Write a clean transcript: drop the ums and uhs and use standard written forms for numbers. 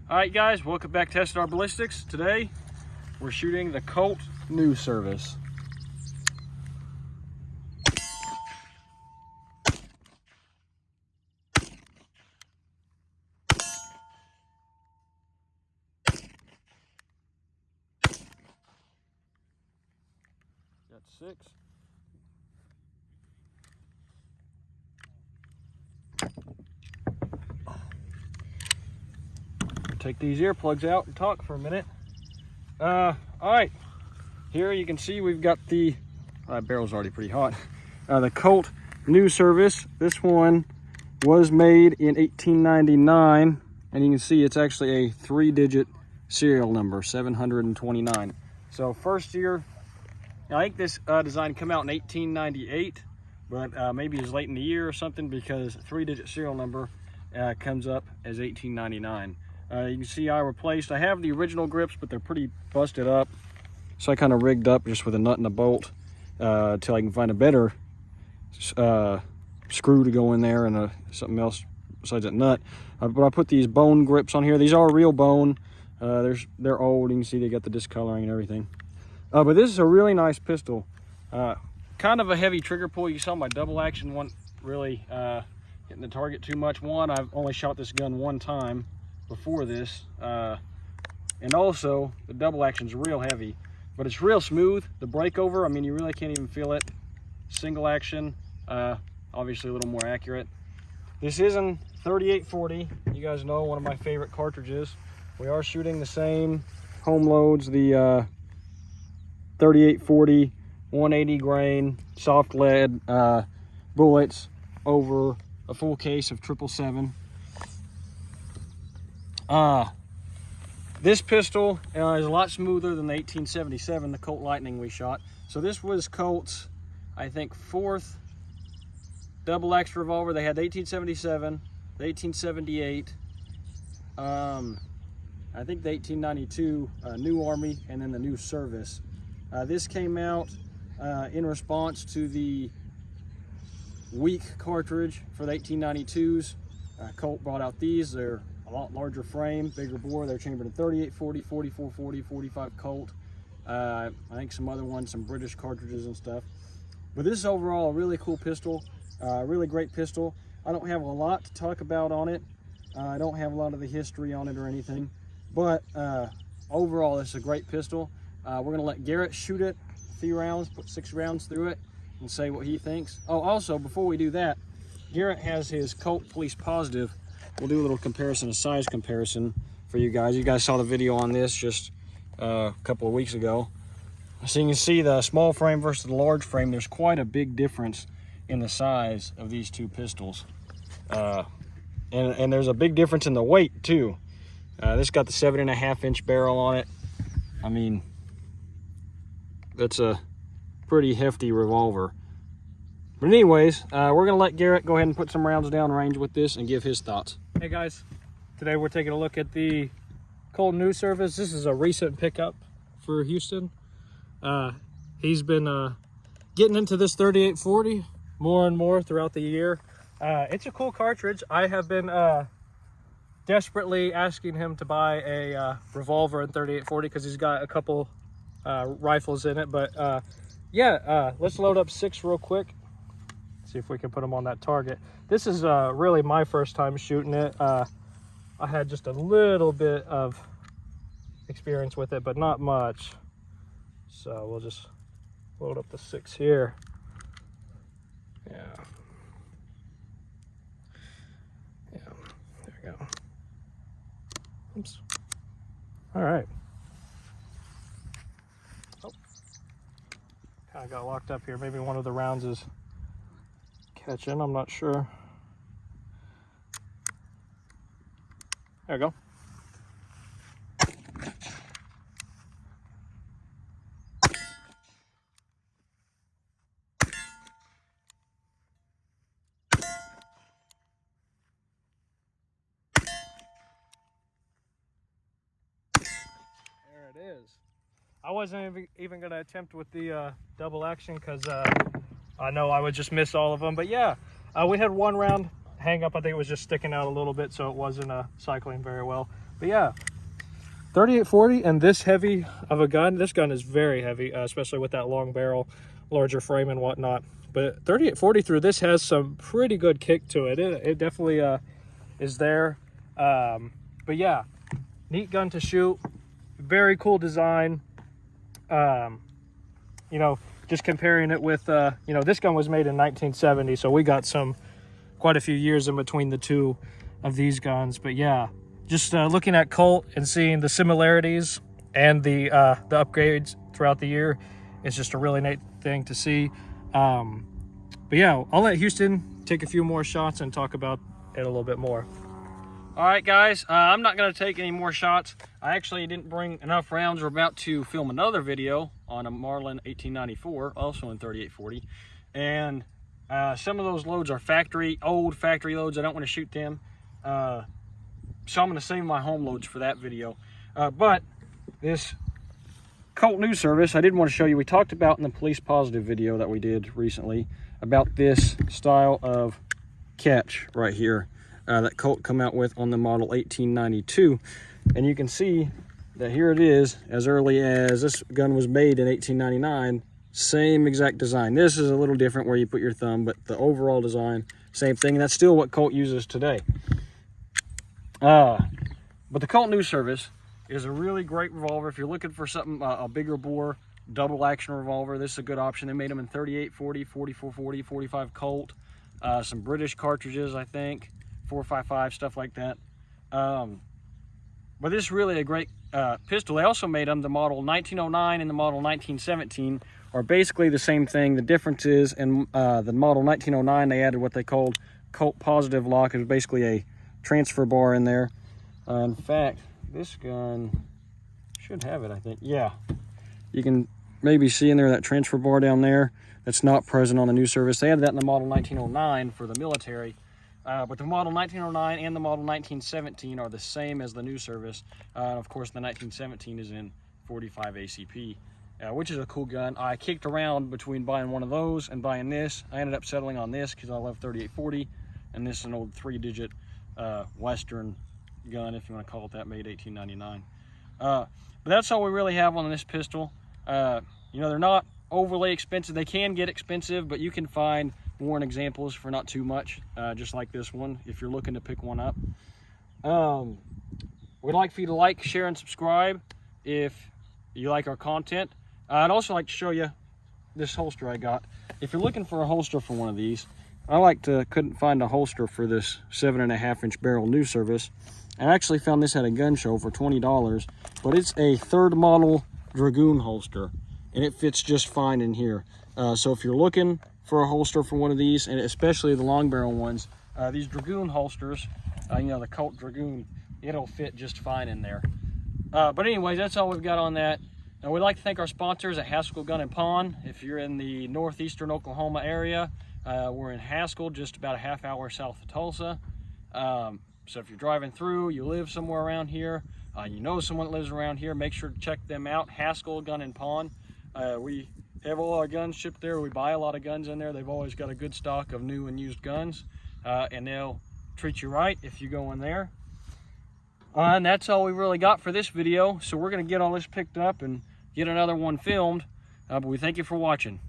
All right, guys, welcome back to Testing Our Ballistics. Today, we're shooting the Colt New Service. Got 6. Take these earplugs out and talk for a minute. All right, here you can see we've got the barrel's already pretty hot. The Colt New Service. This one was made in 1899, and you can see it's actually a 3-digit serial number, 729. So first year, I think this design came out in 1898, but maybe it was late in the year or something, because 3-digit serial number comes up as 1899. You can see I have the original grips, but they're pretty busted up. So I kind of rigged up just with a nut and a bolt till I can find a better screw to go in there and something else besides that nut. But I put these bone grips on here. These are real bone. They're old. You can see they got the discoloring and everything. But this is a really nice pistol. Kind of a heavy trigger pull. You saw my double action one really hitting the target too much. I've only shot this gun one time before this, and also the double action's real heavy, but it's real smooth. The breakover, I mean, you really can't even feel it. Single action, obviously a little more accurate. This is in 3840. You guys know, one of my favorite cartridges. We are shooting the same home loads, the 3840 180 grain soft lead bullets over a full case of 777. This pistol is a lot smoother than the 1877, the Colt Lightning we shot. So this was Colt's, I think, 4th double axe revolver. They had the 1877, the 1878, I think the 1892 New Army, and then the New Service. This came out in response to the weak cartridge for the 1892s. Colt brought out these. They're a lot larger frame, bigger bore. They're chambered in 3840, 4440, 45 Colt. I think some other ones, some British cartridges and stuff. But this is overall a really cool pistol, really great pistol. I don't have a lot to talk about on it. I don't have a lot of the history on it or anything. But overall, it's a great pistol. We're gonna let Garrett shoot it a few rounds, put 6 rounds through it, and say what he thinks. Oh, also, before we do that, Garrett has his Colt Police Positive. We'll do a little comparison, a size comparison for you guys. You guys saw the video on this just a couple of weeks ago. So you can see the small frame versus the large frame. There's quite a big difference in the size of these two pistols. And there's a big difference in the weight too. This got the 7.5-inch barrel on it. I mean, that's a pretty hefty revolver. But anyways, we're gonna let Garrett go ahead and put some rounds down range with this and give his thoughts. Hey guys, today we're taking a look at the Colt New Service. This is a recent pickup for Houston. He's been getting into this 3840 more and more throughout the year. It's a cool cartridge. I have been desperately asking him to buy a revolver in 3840 because he's got a couple rifles in it. But yeah, let's load up 6 real quick. See if we can put them on that target. This is really my first time shooting it. I had just a little bit of experience with it, but not much. So we'll just load up the 6 here. Yeah. Yeah, there we go. Oops. All right. Oh, kind of got locked up here. Maybe one of the rounds is catching, I'm not sure. There we go. There it is. I wasn't even going to attempt with the double action because I know I would just miss all of them. But yeah, we had one round hang up. I think it was just sticking out a little bit, so it wasn't cycling very well. But yeah, 3840 and this heavy of a gun. This gun is very heavy, especially with that long barrel, larger frame and whatnot. But 3840 through this has some pretty good kick to it. It definitely is there. But yeah, neat gun to shoot. Very cool design. You know, just comparing it with, you know, this gun was made in 1970, so we got quite a few years in between the two of these guns. But yeah, just looking at Colt and seeing the similarities and the upgrades throughout the year, it's just a really neat thing to see. But yeah, I'll let Houston take a few more shots and talk about it a little bit more. All right, guys, I'm not going to take any more shots. I actually didn't bring enough rounds. We're about to film another video on a Marlin 1894, also in 3840. And some of those loads are old factory loads. I don't want to shoot them. So I'm going to save my home loads for that video. But this Colt New Service, I did want to show you. We talked about in the police positive video that we did recently about this style of catch right here that Colt come out with on the model 1892. And you can see that here it is, as early as this gun was made in 1899. Same exact design. This is a little different where you put your thumb, but the overall design, same thing. And that's still what Colt uses today. But the Colt New Service is a really great revolver. If you're looking for something, a bigger bore, double action revolver, this is a good option. They made them in 38, 40, 44, 40, 45 Colt. Some British cartridges, I think, 4.55, stuff like that. But this is really a great pistol. They also made them, the model 1909 and the model 1917 are basically the same thing. The difference is in the model 1909, they added what they called Colt Positive Lock. It was basically a transfer bar in there. In fact, this gun should have it, I think. Yeah, you can maybe see in there that transfer bar down there. That's not present on the New Service. They added that in the model 1909 for the military. But the model 1909 and the model 1917 are the same as the New Service. Of course, the 1917 is in 45 ACP, which is a cool gun. I kicked around between buying one of those and buying this. I ended up settling on this because I love 3840, and this is an old 3-digit Western gun, if you want to call it that, made 1899. But that's all we really have on this pistol. You know, they're not overly expensive. They can get expensive, but you can find worn examples for not too much, just like this one, if you're looking to pick one up. We'd like for you to like, share, and subscribe if you like our content. I'd also like to show you this holster I got. If you're looking for a holster for one of these, couldn't find a holster for this 7.5-inch barrel New Service. I actually found this at a gun show for $20, but it's a third model Dragoon holster, and it fits just fine in here. So if you're looking for a holster for one of these, and especially the long barrel ones, these Dragoon holsters, you know, the Colt Dragoon, it'll fit just fine in there. But anyways, that's all we've got on that. And we'd like to thank our sponsors at Haskell Gun and Pawn. If you're in the northeastern Oklahoma area, we're in Haskell, just about a half hour south of Tulsa. So if you're driving through, you live somewhere around here, you know someone that lives around here, make sure to check them out. Haskell Gun and Pawn. We have all our guns shipped there. We buy a lot of guns in there. They've always got a good stock of new and used guns, and they'll treat you right if you go in there. And that's all we really got for this video. So we're going to get all this picked up and get another one filmed. But we thank you for watching.